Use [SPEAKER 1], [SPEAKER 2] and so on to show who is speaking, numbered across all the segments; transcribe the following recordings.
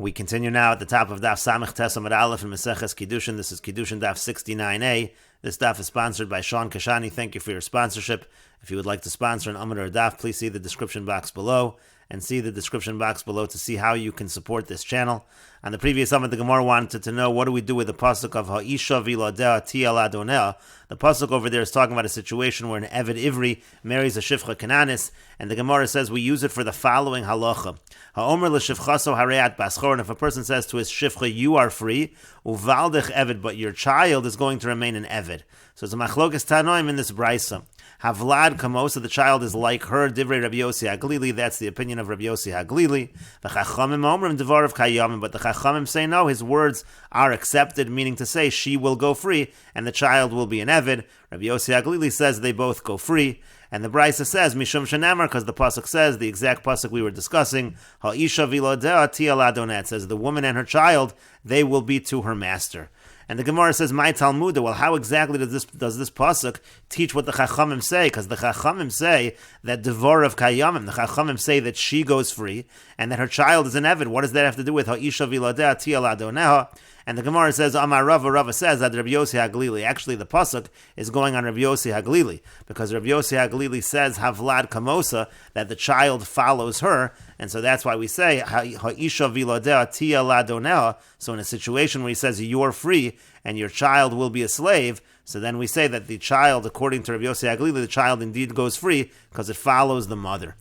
[SPEAKER 1] We continue now at the top of Daf Samech Aleph in Meseches Kiddushin. This is Kiddushin Daf 69a. This daf is sponsored by Sean Kashani. Thank you for your sponsorship. If you would like to sponsor an Amud or a daf, please see the description box below and see the description box below to see how you can support this channel. On the previous Amud, the Gemara wanted to know what do we do with the pasuk of Ha'isha v'ladea ti'al adonea. The pasuk over there is talking about a situation where an Eved Ivri marries a Shifcha Kananis, and the Gemara says we use it for the following halacha. Ha'omer l'shifchaso hareat baschor, and if a person says to his Shifcha, you are free, uvaldech Eved, but your child is going to remain an Eved. So it's a machlokas tanoim in this brisa. Havlad kamosa, the child is like her, divrei Rabbi Yossi Haglili, that's the opinion of Rabbi Yossi Haglili. V'chachamim omrim devarav kayamim, but the chachamim say no, his words are accepted, meaning to say she will go free, and the child will be an Eved. Rabbi Yossi Haglili says they both go free. And the Brisa says, Mishum Shenamar, because the Pasuk says, the exact Pasuk we were discussing, Ha'isha v'ladea ti'al adoneh, it says the woman and her child, they will be to her master. And the Gemara says, my Talmud, well, how exactly does this Pasuk teach what the Chachamim say? Because the Chachamim say that Devar of Kayamim, the Chachamim say that she goes free, and that her child is an Eved. What does that have to do with Ha'isha v'ladea ti'al adoneh? And the Gemara says, Amar Rava says that Rabbi Yossi Haglili, actually the Pasuk is going on Rabbi Yossi Haglili, because Rabbi Yossi Haglili says, Havlad Kamosa, that the child follows her, and so that's why we say, Ha'isha v'ladea ti'al adoneh. So in a situation where he says, you are free, and your child will be a slave, so then we say that the child, according to Rabbi Yossi Haglili, the child indeed goes free, because it follows the mother.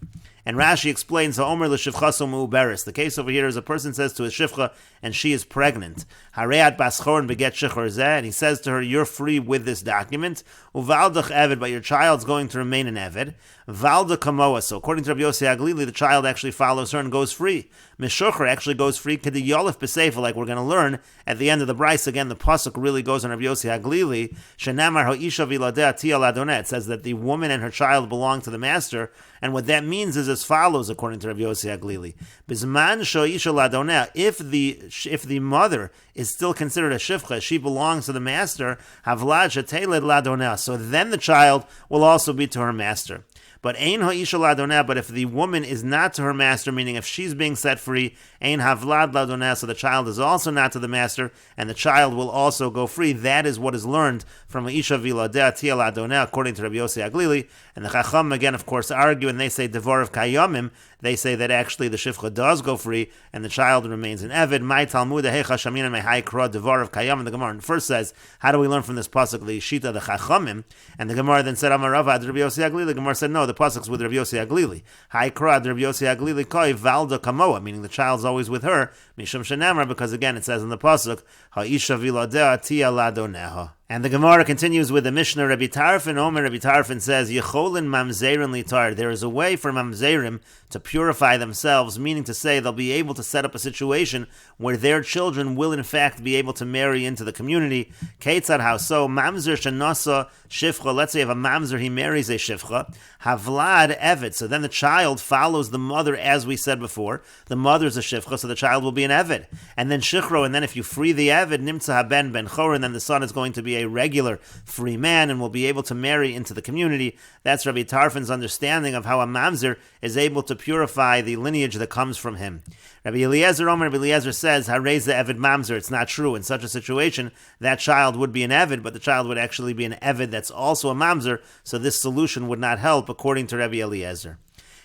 [SPEAKER 1] And Rashi explains, Omer l'shivchaso mu'uberis. The case over here is a person says to his shivcha, and she is pregnant. Hareat baschor and beget shechor zeh, and he says to her, you're free with this document. Uvaldach Eved, but your child's going to remain an Eved. Valda kamoa. So according to Rabbi Yossi Haglili, the child actually follows her and goes free. Mishucher actually goes free. Kedi yolif b'seifa, like we're going to learn at the end of the Bryce. Again, the pasuk really goes on Rabbi Yossi Haglili. Shenamar ha'isha v'ladea ti'al adoneh. It says that the woman and her child belong to the master, and what that means is as follows, according to Rabbi Yossi Haglili. Bizman sho'isha ladoneh. If the mother is still considered a shivcha, she belongs to the master. Havlad sheteled ladoneh. So then the child will also be to her master. But ein ha'isha ladoneh, but if the woman is not to her master, meaning if she's being set free, ein havlad ladoneh, so the child is also not to the master, and the child will also go free. That is what is learned from ha'isha v'ladea ti'al adoneh, according to Rabbi Yossi Haglili. And the Chacham, again, of course, argue, and they say devar of kayamim, they say that actually the shifcha does go free, and the child remains an Eved. My Talmud, hecha shamina mehai kra devar of kayamim. The Gemara first says, how do we learn from this pasuk, the shita, the Chachamim? And the Gemara then said, Amar Rava ad Rabbi Yossi Haglili. The Gemara said, no, the pasuk's with Rabbi Yossi Haglili. Hai kra ad Rabbi Yossi Haglili koi valda kamoa, meaning the child's always with her, mishum shenamra, because again it says in the pasuk, ha'isha v'ladea ti'al adoneha. And the Gemara continues with the Mishnah. Rabbi Tarfon, Omer Rabbi Tarfon says, Yecholin mamzerim litar. There is a way for mamzerim to purify themselves, meaning to say they'll be able to set up a situation where their children will in fact be able to marry into the community. Keitzad, how so? Mamzer shenasa shifcha. Let's say if a mamzer, he marries a shifcha. Havlad Eved. So then the child follows the mother, as we said before. The mother's a shifcha, so the child will be an Eved. And then shichro, and then if you free the Eved, nimtza haben ben chor, and then the son is going to be a regular free man and will be able to marry into the community. That's Rabbi Tarfon's understanding of how a mamzer is able to purify the lineage that comes from him. Rabbi Eliezer says, Harez the Eved mamzer. It's not true. In such a situation, that child would be an Eved, but the child would actually be an Eved that's also a mamzer, so this solution would not help, according to Rabbi Eliezer.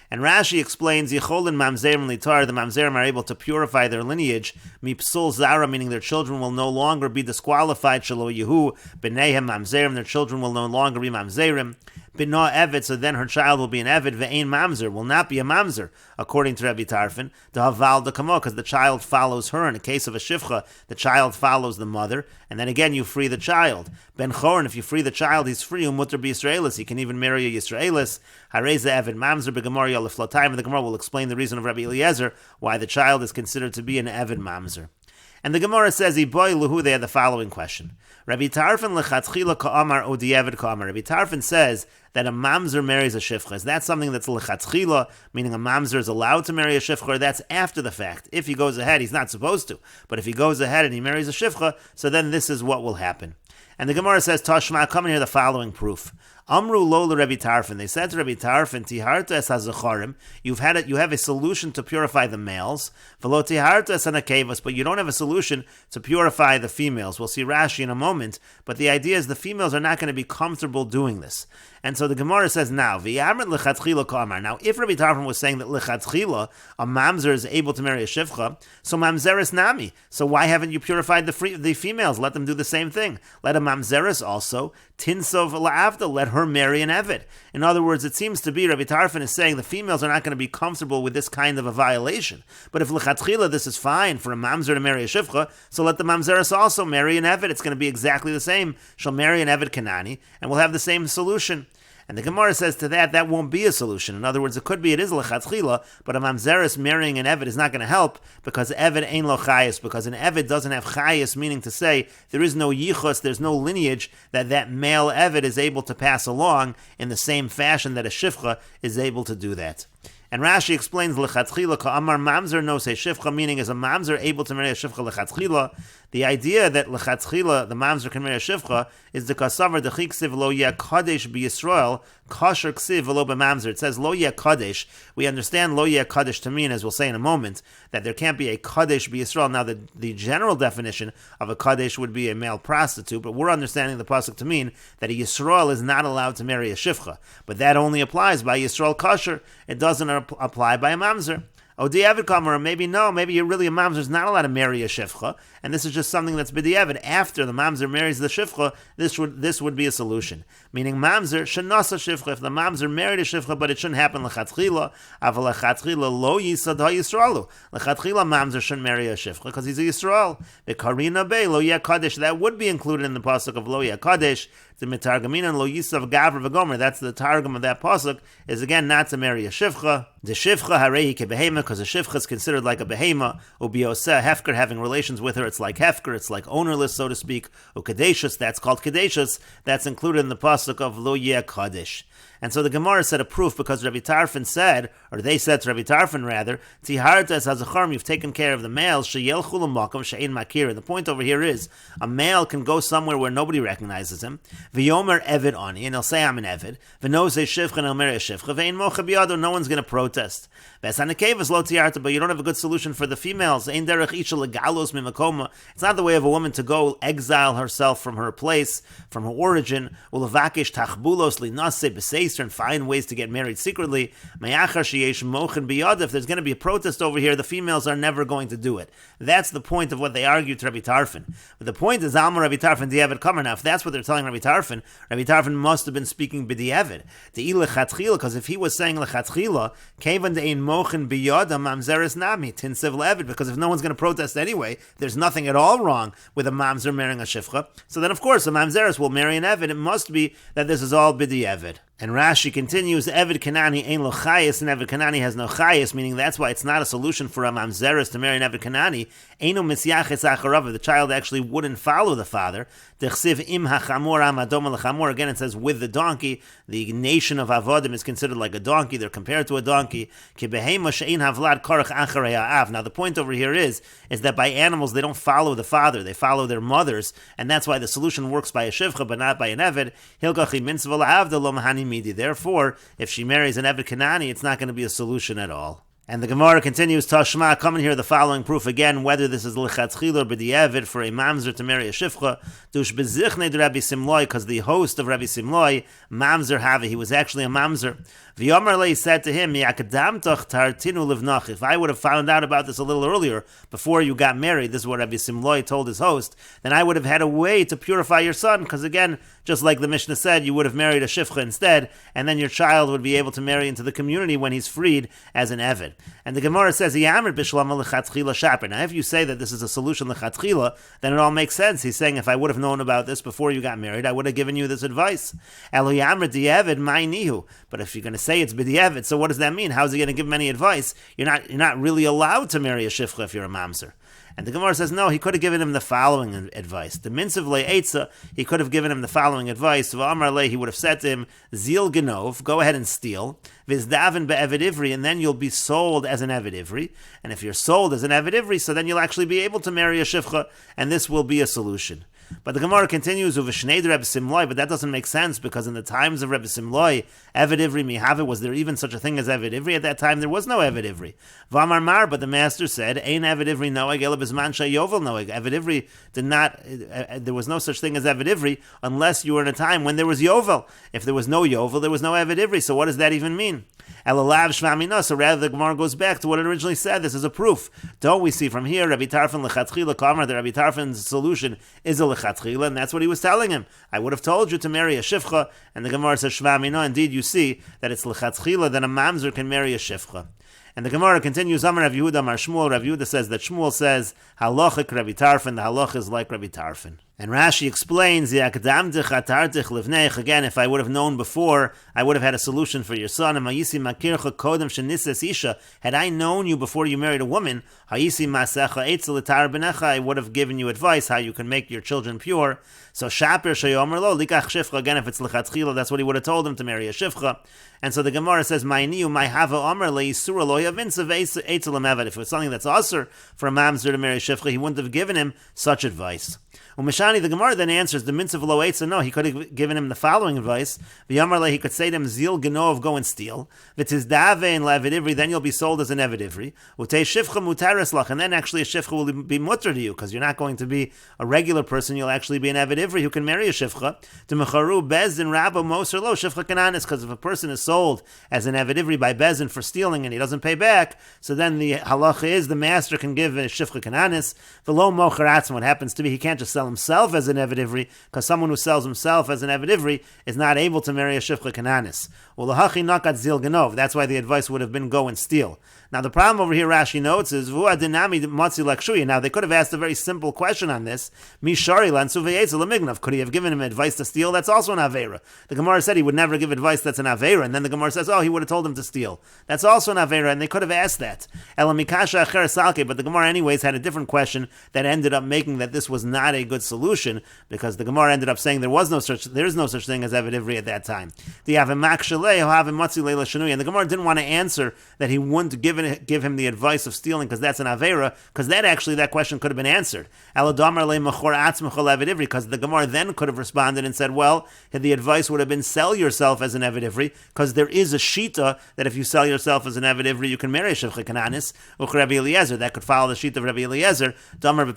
[SPEAKER 1] And Rashi explains, Yecholin mamzerim litar, the mamzerim are able to purify their lineage, mipsul zara, meaning their children will no longer be disqualified, shelo yehu, b'neihem mamzerim, their children will no longer be mamzerim, b'no Eved, so then her child will be an Eved, ve'ein mamzer, will not be a mamzer, according to Rabbi Tarfon, d'haval d'kamo, because the child follows her. In the case of a shivcha, the child follows the mother, and then again you free the child. Ben Chorin, if you free the child, he's free, umutter b'Yisraelis, he can even marry a Yisraelis. Hareza Eved mamzer b'gemar yaliflotayim, and the Gemara will explain the reason of Rabbi Eliezer, why the child is considered to be an Eved mamzer. And the Gemara says, Iboy luhu, they had the following question. Rabbi Tarfon lechatchila ka'amar odi Eved ka'amar. Rabbi Tarfon says that a mamzer marries a shifcha. Is that something that's lechatchila, meaning a mamzer is allowed to marry a shifcha, or that's after the fact? If he goes ahead, he's not supposed to. But if he goes ahead and he marries a shifcha, so then this is what will happen. And the Gemara says, Tashma, come and hear the following proof. Amru lo Rabbi Tarfon. They said to Rabbi Tarfon, Tiharta es hazacharim. You have a solution to purify the males. Velo tiharta es hanakevos, but you don't have a solution to purify the females. We'll see Rashi in a moment, but the idea is the females are not going to be comfortable doing this. And so the Gemara says now, V'yamrit lechatchila ka'amar. Now, if Rabbi Tarfon was saying that lechatchila, a mamzer is able to marry a shivcha, so mamzeres nami. So why haven't you purified the females? Let them do the same thing. Let a mamzeres also, tinsov la'avda, let her marry an eved. In other words, it seems to be Rabbi Tarfon is saying the females are not going to be comfortable with this kind of a violation. But if lechatchila, this is fine for a mamzer to marry a shivcha, so let the mamzeres also marry an eved. It's going to be exactly the same. She'll marry an eved kanani, and we'll have the same solution. And the Gemara says to that won't be a solution. In other words, it could be it is lechatchila, but a mamzeres marrying an eved is not going to help because eved ain't lo chayis, because an eved doesn't have chayis, meaning to say there is no yichus, there's no lineage that male eved is able to pass along in the same fashion that a shivcha is able to do that. And Rashi explains lechatchila ka'amar mamzer no say shivcha, meaning is a mamzer able to marry a shivcha lechatchila. The idea that lechatchila the mamzer can marry a shivcha is the kasavar the chiksiv lo yeh kadesh b'Yisrael kasher ksiv lo b'mamzer. It says lo yeh kadesh. We understand lo yeh kadesh to mean, as we'll say in a moment, that there can't be a kadesh b'Yisrael. Now the general definition of a kadesh would be a male prostitute, but we're understanding the pasuk to mean that a Yisrael is not allowed to marry a shivcha. But that only applies by Yisrael kasher. It doesn't apply by a mamzer. Odi Kamar, maybe no, maybe you're really a mamzer is not allowed to marry a shivcha, and this is just something that's b'diavad. After the mamzer marries the shivcha, this would be a solution. Meaning mamzer shenasa shivcha. If the mamzer married a shivcha, but it shouldn't happen lechatchila, aval lechatchila lo yisad ha yisraelu. Lechatchila mamzer shouldn't marry a shivcha because he's a yisrael. Bekarina be lo yeh kadesh. That would be included in the pasuk of lo yeh kadesh. The mitargamina lo yisav gavra v'gomer. That's the targum of that pasuk. Is again not to marry a shivcha. The shivcha harei kebehema, because a shivcha is considered like a behema. Ubioseh hefker, having relations with her, it's like hefker, it's like ownerless, so to speak. Ukadeshus, that's called kadeshus. That's included in the pasuk of lo yeh kadesh. And so the Gemara said a proof because Rabbi Tarfon said, or they said to Rabbi Tarfon rather, Tiharta es hazacharim, you've taken care of the males, sheyelchu l'makom she'ein makir. And the point over here is, a male can go somewhere where nobody recognizes him, v'yomer eved ani, and he'll say I'm an eved, v'nozeh shivcha, and he'll marry a shivcha, v'ein mocha biyado, no one's going to protest. V'esanekevas lo tiharta, but you don't have a good solution for the females. Ein derech isha legalos mimakoma. It's not the way of a woman to go exile herself from her place, from her origin, ulevakish tachbulos linase b'sei, and find ways to get married secretly. If there's going to be a protest over here, the females are never going to do it. That's the point of what they argue to Rabbi Tarfon. But the point is, Alma Rabbi Tarfon di'evet kamer. Now, if that's what they're telling Rabbi Tarfon must have been speaking b'di'evet. Because if he was saying lechatchila, kevan de'ein mochen biyada mamzeres nami tinsev le'evet. Because if no one's going to protest anyway, there's nothing at all wrong with a mamzer marrying a shivcha. So then, of course, a mamzeres will marry an eved. It must be that this is all b'di'evet. And Rashi continues, Eved Kanani ain't lo chayis, and Eved Kanani has no chayis, meaning that's why it's not a solution for a mamzeres to marry an Eved Kanani. Eino misyaches acharav, the child actually wouldn't follow the father. Dechsiv im hachamor amadom lechamor. Again, it says with the donkey. The nation of avodim is considered like a donkey. They're compared to a donkey. Ki behema she'ein havlad korach acharei ha'av. Now the point over here is that by animals they don't follow the father, they follow their mothers, and that's why the solution works by a shivcha but not by an Eved. Hilgachi mitzvah la'avda lo mahani midi. Therefore, if she marries an Eved Kanani, it's not going to be a solution at all. And the Gemara continues, Tashma, come and hear the following proof again, whether this is lechatchil or b'di'evid for a mamzer to marry a shivcha. Dush bezichne de Rabbi Simloi, because the host of Rabbi Simloi, mamzer havi, he was actually a mamzer. V'yomer said to him, Yakadamtach tartinu livnach. If I would have found out about this a little earlier, before you got married, this is what Rabbi Simloi told his host, then I would have had a way to purify your son, because again, just like the Mishnah said, you would have married a shivcha instead, and then your child would be able to marry into the community when he's freed as an eved. And the Gemara says, now if you say that this is a solution lechatchila, then it all makes sense. He's saying, if I would have known about this before you got married, I would have given you this advice. But if you're going to say it's b'di'evid, so what does that mean? How is he going to give him any advice? You're not really allowed to marry a shivcha if you're a mamzer. And the Gemara says, no, he could have given him the following advice. The minsav le'etza, he could have given him the following advice. V'amar le, he would have said to him, zil genov, go ahead and steal. V'izdaven be'eved ivri, and then you'll be sold as an eved ivri. And if you're sold as an eved ivri, so then you'll actually be able to marry a shivcha, and this will be a solution. But the Gemara continues with Shneider Rebbe Simloi, but that doesn't make sense because in the times of Rebbe Simloi, Eved Ivri Mihave, was there even such a thing as Eved Ivri? At that time, there was no Eved Ivri. Vamar Mar, but the master said, Ein Eved Ivri Noeg Ela Bizman Yovel Noeg. Eved Ivri did not, there was no such thing as Eved Ivri unless you were in a time when there was Yovel. If there was no Yovel, there was no Eved Ivri. So what does that even mean? Elalav Shvamina. So rather, the Gemara goes back to what it originally said. This is a proof. Don't we see from here, Rabbi Tarfon Lechatchila Kamar, that Rabbi Tarfon's solution is a Lechatchila, and that's what he was telling him. I would have told you to marry a Shifcha, and the Gemara says Shvamina. Indeed, you see that it's Lechatchila that a Mamzer can marry a Shifcha. And the Gemara continues, Amar Rav Yehuda, Amar Shmuel. Rav Yehuda says that Shmuel says, Halachik Rabbi Tarfon, the halach is like Rabbi Tarfon. And Rashi explains, again, if I would have known before, I would have had a solution for your son. Had I known you before you married a woman, I would have given you advice how you can make your children pure. So again, if it's lechatchila, that's what he would have told him, to marry a shifcha. And so the Gemara says, if it was something that's asur for a mamzer to marry a shifcha, he wouldn't have given him such advice. Umeshani, the Gemara then answers the mitzvah lo eitza. No, he could have given him the following advice. V'yamarle, he could say to him, Zil genov, go and steal. V'tizdave in levid ivri, then you'll be sold as an eved ivri. Utei shifcha mutaris lach, and then actually a shifcha will be mutter to you, because you're not going to be a regular person, you'll actually be an eved ivri who can marry a shifcha. To mecharu bezdin rabba moser lo shifcha kananis, because if a person is sold as an eved ivri by bezdin for stealing and he doesn't pay back, so then the halacha is the master can give a shifcha kananis. V'lo mocher atzma, what happens to be, he can't just sell himself as an Eved Ivri, because someone who sells himself as an Eved Ivri is not able to marry a Shifcha Kananis. Well, lahachi nakat zil genov. That's why the advice would have been go and steal. Now the problem over here, Rashi notes, is vua dinami matzi lakshuya. Now they could have asked a very simple question on this. Mishari lansu ve'etzel lemignav. Could he have given him advice to steal? That's also an avera. The Gemara said he would never give advice that's an avera, and then the Gemara says, oh, he would have told him to steal. That's also an avera, and they could have asked that. Elamikasha acher salke, but the Gemara anyways had a different question that ended up making that this was not a good solution, because the Gemara ended up saying there is no such thing as Eved Ivri at that time. And the Gemara didn't want to answer that he wouldn't give him the advice of stealing because that's an avera, because that question could have been answered. Because the Gemara then could have responded and said, well, the advice would have been sell yourself as an Eved Ivri, because there is a shita that if you sell yourself as an Eved Ivri, you can marry a Shivcha Kananis, Rabbi Eliezer. That could follow the shita of Rabbi Eliezer. Rabbi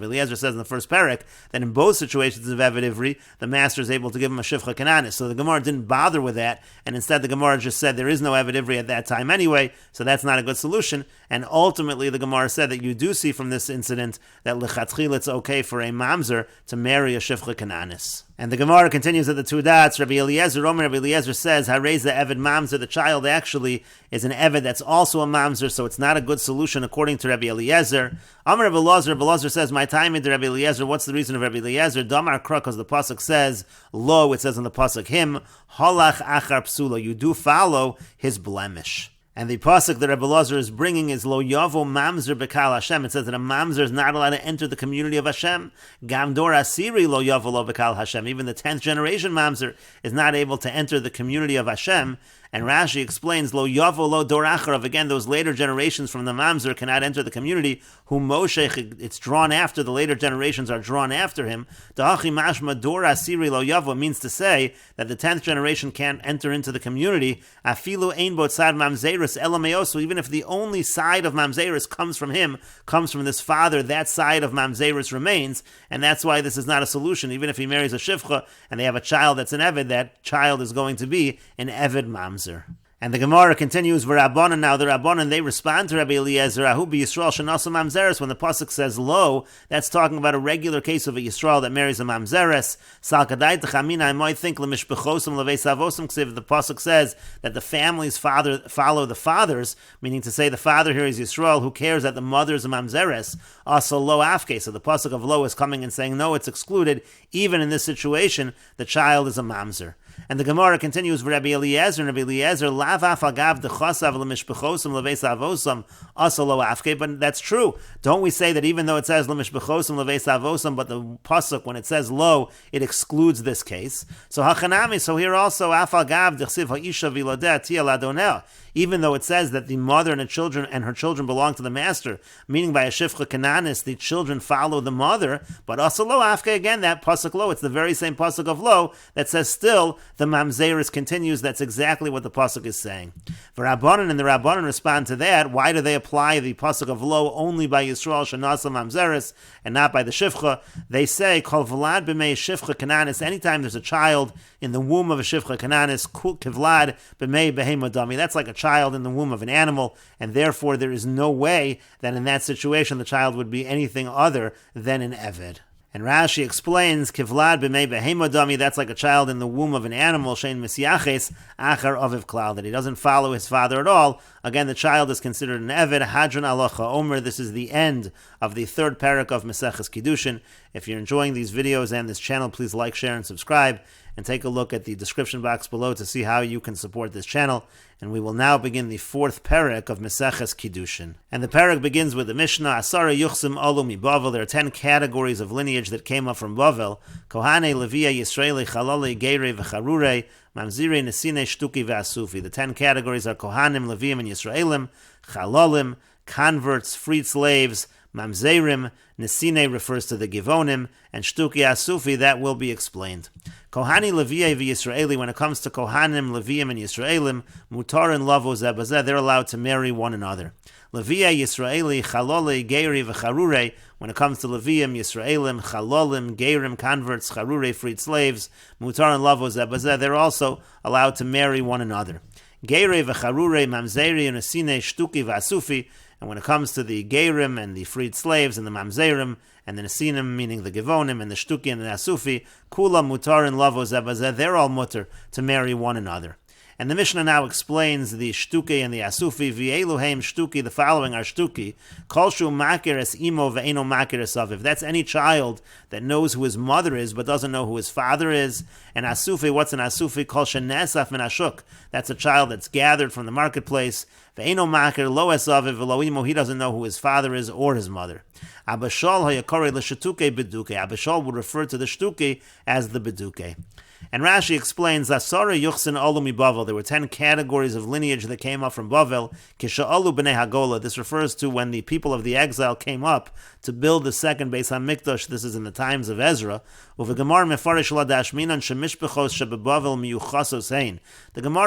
[SPEAKER 1] Eliezer says in the first parak that in both situations of Eved Ivri, the master is able to give him a Shivcha Kananis. So the Gemara didn't bother with that, and instead the Gemara just said there is no Eved Ivri at that time anyway, so that's not a good solution. And ultimately the Gemara said that you do see from this incident that lechatchil it's okay for a mamzer to marry a Shivcha Kananis. And the Gemara continues at the two dots. Rabbi Eliezer says, Harez the Eved Mamzer, the child actually is an Eved that's also a Mamzer, so it's not a good solution according to Rabbi Eliezer. Amar Rabbi Eliezer says, my time into Rabbi Eliezer, what's the reason of Rabbi Eliezer? Damar Kra, because the Pasuk says, Lo, it says in the Pasuk, him, Halach Achar Psula, you do follow his blemish. And the pasuk that Rebbe Elazar is bringing is Lo Yavo Mamzer Bekal Hashem. It says that a Mamzer is not allowed to enter the community of Hashem. Gamdor Asiri Lo Yavo Lo Bekal Hashem. Even the 10th generation Mamzer is not able to enter the community of Hashem. And Rashi explains, Lo Yavo Lo Dor Acharav. Again, those later generations from the Mamzer cannot enter the community. Who Moshe, it's drawn after, the later generations are drawn after him. Da'achi Mashma Dor Asiri Lo Yavo means to say that the 10th generation can't enter into the community. Afilu Ein Bot Sad Mamzerus Elameosu. Even if the only side of Mamzerus comes from him, comes from this father, that side of Mamzerus remains. And that's why this is not a solution. Even if he marries a Shivcha and they have a child that's an Eved, that child is going to be an Eved Mamzer. And the Gemara continues, V'Rabbanan, now the Rabbanan, they respond to Rabbi Eliezer, Ahu b'Yisrael shenasu mamzeres. When the pasuk says lo, that's talking about a regular case of a Yisrael that marries a mamzeres. Sal kadai t'chamina, I might think l'mishbechosim l'veisavosim, if the pasuk says that the families follow the fathers, meaning to say the father here is Yisrael, who cares that the mother is a mamzeres, also lo afke. So the pasuk of lo is coming and saying, no, it's excluded. Even in this situation, the child is a mamzer. And the Gemara continues with Rabbi Eliezer, and Rabbi Eliezer, lav af agav dechasav lemishbechosim leveis avosam asalo afke. But that's true. Don't we say that even though it says lemishbechosim leveis avosam, but the pasuk, when it says lo, it excludes this case. So hachanami, so here also, af agav dechsiv ha'isha vilodeh tia ladoneh. Even though it says that the mother and her children belong to the master, meaning by a shifcha kananis, the children follow the mother, but also lo afke, again, that pasuk lo, it's the very same pasuk of lo that says still the mamzeris continues. That's exactly what the pasuk is saying. For Rabbanan, and the Rabbanan respond to that. Why do they apply the pasuk of lo only by Yisrael shenasa mamzeris and not by the shifcha? They say kol vlad b'mei shifcha kananis. Anytime there's a child in the womb of a shifcha kananis, kivlad b'mei behemadami. That's like a child in the womb of an animal, and therefore there is no way that in that situation the child would be anything other than an eved. And Rashi explains, Kivlad b'mei behemadami, that's like a child in the womb of an animal, shein misyaches achar aviv klal, that he doesn't follow his father at all. Again, the child is considered an eved. Hadron alocha omer. This is the end of the third parak of Meseches Kiddushin. If you're enjoying these videos and this channel, please like, share, and subscribe. And take a look at the description box below to see how you can support this channel. And we will now begin the fourth parak of Meseches Kiddushin. And the parak begins with the Mishnah, Asara Yuchsim Olu Mi Bavel. There are 10 categories of lineage that came up from Bavel. Kohane, Leviya, Yisraeli, Chalali, Geire, V'charure, Mamzire, Nesine, Shtuki, V'asufi. The 10 categories are Kohanim, Leviyim, and Yisraelim, Chalalim, converts, freed slaves, Mamzerim. Nesine refers to the Givonim, and Shtuki Asufi, that will be explained. Kohani Leviyah v'Yisraeli, when it comes to Kohanim, Leviyim, and Yisraelim, Mutar and Lavo Zebazeh, they're allowed to marry one another. Leviyah, Yisraeli, Chalole, Geiri, v'Charure, when it comes to Leviyim, Yisraelim, Chalolim, Geirim, converts, Charure, freed slaves, Mutar and Lavo Zebazeh, they're also allowed to marry one another. Geire, v'Charure, Mamzeri, and Nesine, Shtuki, v'Asufi. And when it comes to the Geirim and the freed slaves and the Mamzerim and the Nesinim, meaning the Givonim and the Shtuki and the Asufi, Kula, Mutar, and Lavo Zebazeh, they're all mutar to marry one another. And the Mishnah now explains the Shtuki and the Asufi. V'eluheim Shtuki, the following are Shtuki. Kolshu makir es imo ve'eno makir es aviv. That's any child that knows who his mother is but doesn't know who his father is. And Asufi, what's an Asufi? Kol shenesaf min ashuk. That's a child that's gathered from the marketplace. Ve'eno makir lo es aviv v'lo imo. He doesn't know who his father is or his mother. Abashal hayakori l'shetuke beduke. Abashal would refer to the Shtuki as the beduke. And Rashi explains, Asara Yuchsin Olu Mi Bavel. There were 10 categories of lineage that came up from Bavel. Kisha'olu B'nei Hagola. This refers to when the people of the exile came up to build the second Beis HaMikdash. This is in the times of Ezra. The Gemara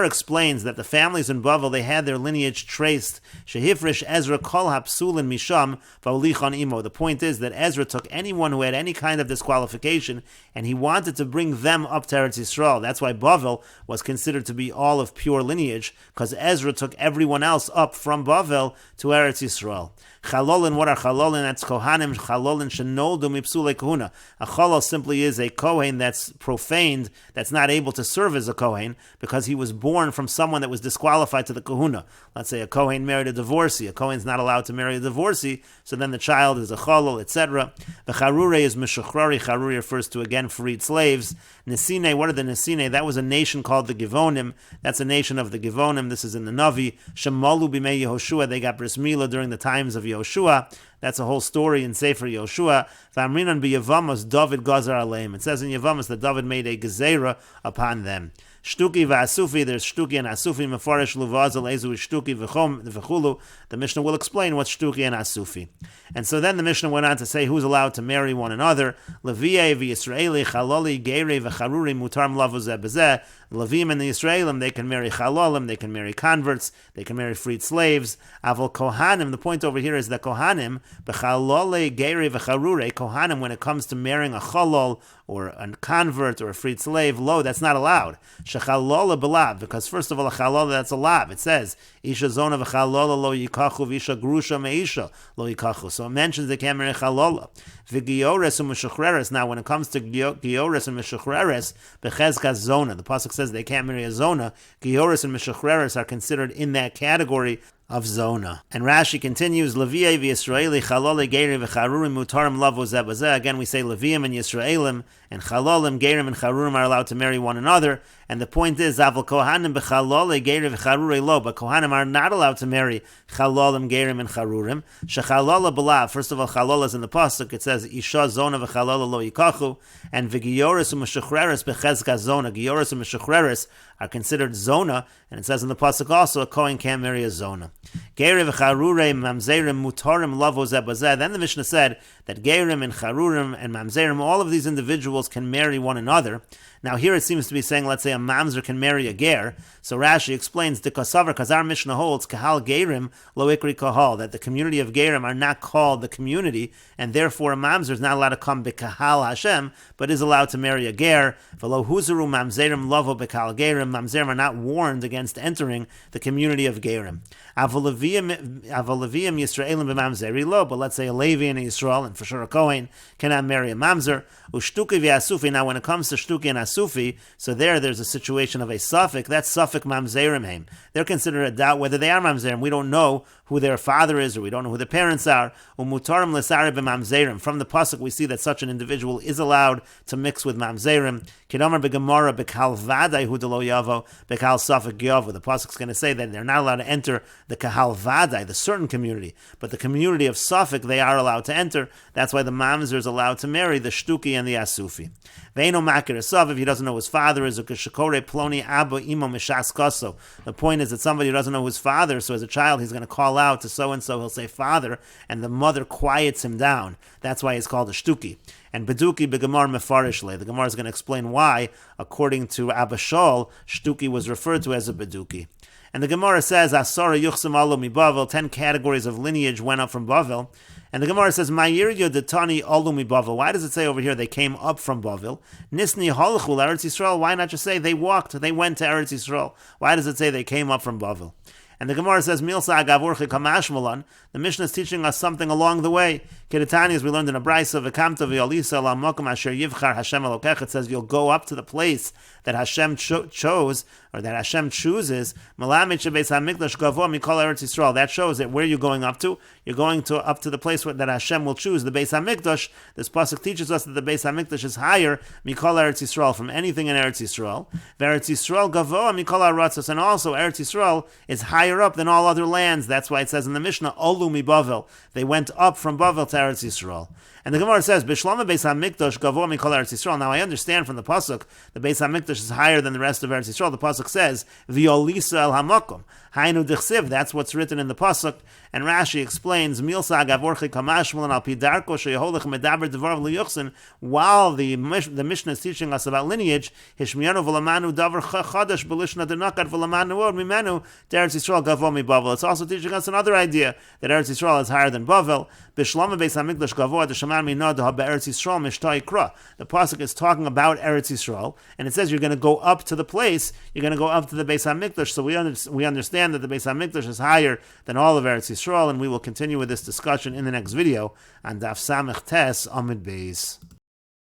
[SPEAKER 1] explains that the families in Bavel, they had their lineage traced. Shehifrish Ezra Kol Hapsulin Misham Va'ulichon Imo. The point is that Ezra took anyone who had any kind of disqualification and he wanted to bring them up to Eretz Yisrael. That's why Bavel was considered to be all of pure lineage, because Ezra took everyone else up from Bavel to Eretz Yisrael. Chalolin, what are Chalolin? That's Kohanim, Chalolin Shenoldu Mipsule Kohuna. A Chalol simply is a Kohen that's profaned, that's not able to serve as a Kohen, because he was born from someone that was disqualified to the Kohuna. Let's say a Kohen married a divorcee. A Kohen's not allowed to marry a divorcee, so then the child is a Chalol, etc. The Charure is Meshuchrari. Charure refers to, again, freed slaves. Nesine, what are the Nesine? That was a nation called the Givonim. That's a nation of the Givonim. This is in the Navi. Shemalu b'mei Yehoshua. They got bris milah during the times of Yehoshua. That's a whole story in Sefer Yehoshua. V'amrinan b'Yevamos David gazar aleim. It says in Yevamos that David made a gezerah upon them. Shtuki v'Asufi, there's Shtuki and Asufi, Mefarish Luvazal Ezu Shtuki v'chulu. The Mishnah will explain what's Shtuki and Asufi. And so then the Mishnah went on to say who's allowed to marry one another. Leviye v'Yisraeli, Chaloli, Geire v'Charuri, Mutarm Lavuzeh Bezeh. Levim and the Yisraelim, they can marry Chalolim, they can marry converts, they can marry freed slaves. Avol Kohanim, the point over here is that Kohanim, B'Chalole, Geire v'Charure, Kohanim, when it comes to marrying a Chalol, or a convert, or a freed slave, lo, that's not allowed. Shechalola b'lav, because first of all, a chalola, that's a lav. It says, Isha zona v'chalola lo yikachu v'isha grusha me'isha lo yikachu. So it mentions they can't marry chalola. V'giores u'meshachreres. Now, when it comes to giores and meshachreres, b'chezkas zona. The pasuk says they can't marry a zona. Giores and meshachreres are considered in that category of zona. And Rashi continues, Leviye v'Yisraeli, Chalole, Geirim, v'Charurim, Mutarim, Lavo, Zebazeh. Again, we say Leviim and Yisraelim, and Chalolim, Geirim, and Charurim are allowed to marry one another. And the point is, Aval Kohanim b'chalole geirim v'charure lo, but Kohanim are not allowed to marry chalolim, geirim, and charurim. Shechalola b'lav. First of all, chalola is in the pasuk. It says isha zona v'chalola lo yikachu, and v'gioris u'meshachreres b'chezka zona. Gioris u'meshachreres are considered zona, and it says in the pasuk also a kohen can't marry a zona. Geirim v'charure mamzerim mutarim lavo zeh bazeh. Then the Mishnah said that geirim and charurim and mamzerim, all of these individuals can marry one another. Now here it seems to be saying, let's say a mamzer can marry a ger. So Rashi explains, because our Mishnah holds, kahal gerim lo ikri kahal, that the community of gerim are not called the community, and therefore a mamzer is not allowed to come bekahal Hashem, but is allowed to marry a ger. V'lo huzuru mamzerim lovo bekahal gerim. Mamzerim are not warned against entering the community of gerim. Avaleviyim Yisraelim b'mamzeri lo, but let's say a Levi and a Yisrael, and for sure a Kohen, cannot marry a mamzer. Ushtuki v'asufi. Now when it comes to shtuki and asufi, so there's a situation of a suffix. That's suffix mamzerim heim. They're considered a doubt whether they are mamzerim. We don't know who their father is, or we don't know who their parents are. Umutarim l'sarei b'mamzerim. From the pasuk we see that such an individual is allowed to mix with mamzerim. Kedamar b'gemara b'kal vadai hu delo yavo b'kal suffix yavo. The pasuk is going to say that they're not allowed to enter the kahal vadai, the certain community, but the community of suffix they are allowed to enter. That's why the mamzer is allowed to marry the shtuki and the asufi. Ve'eno makir esav, if he doesn't know who his father is, or k'shekore ploni abo imo mishas kaso. The point is that somebody who doesn't know who his father, so as a child he's going to call out to so-and-so, he'll say father, and the mother quiets him down. That's why he's called a shtuki. And beduki begemar mefarishle. The Gemara is going to explain why, according to Abba Shaul, shtuki was referred to as a beduki. And the Gemara says, Asara yuchsam alo mi Bavel, 10 categories of lineage went up from Bavel. And the Gemara says, Ma'ir yodetani olu mi Bavel. Why does it say over here they came up from Bavel? Nisni halchu Eretz Yisrael. Why not just say they walked, they went to Eretz Yisrael? Why does it say they came up from Bavel? And the Gemara says, Milsa agavurche kamashmalan. The Mishnah is teaching us something along the way. Kedetani, as we learned in a brayso, v'kamta v'yolisa la'makom asher yivchar Hashem elokech. It says you'll go up to the place that Hashem chose, or that Hashem chooses. Malamit shebeis hamikdash gavoa mikol Eretz Yisrael. That shows that where you're going up to. You're going to up to the place that Hashem will choose, the Beis Hamikdash. This pasuk teaches us that the Beis Hamikdash is higher mikol Eretz Yisrael, from anything in Eretz Yisrael. Eretz Yisrael gavoa mikol haratzos, and also Eretz Yisrael is higher up than all other lands. That's why it says in the Mishnah, Olu mi Bavel. They went up from Bavel to Eretz Yisrael. And the Gemara says, Bishlama Beis HaMikdash gavoa mikol Eretz Yisrael. Now I understand from the pasuk, the Beis HaMikdash is higher than the rest of Eretz Yisrael. The pasuk says, V'yolisa el hamakom. Hainu dichsiv. That's what's written in the pasuk. And Rashi explains, Milsa gavorchi kamashmalan al pidarko sheyeholech medaber devar liyuchsin. While the Mishnah is teaching us about lineage, Hishmiyanu v'lamanu davar chadash b'lishna denakat v'lamanu od mimenu Eretz Yisrael gavoa mi Bavel. It's also teaching us another idea that Eretz Yisrael is higher than Bavel. Bishlama Beis HaMikdash gavoa deshaman minod ha'be'eretz Yisrael mishtai kra. The pasuk is talking about Eretz Yisrael, and it says you're going to go up to the place, you're going to go up to the Beis HaMikdash. So we understand that the Beis HaMikdash is higher than all of Eretz Yisrael, and we will continue with this discussion in the next video on Daf Samech Tes Amid Beis.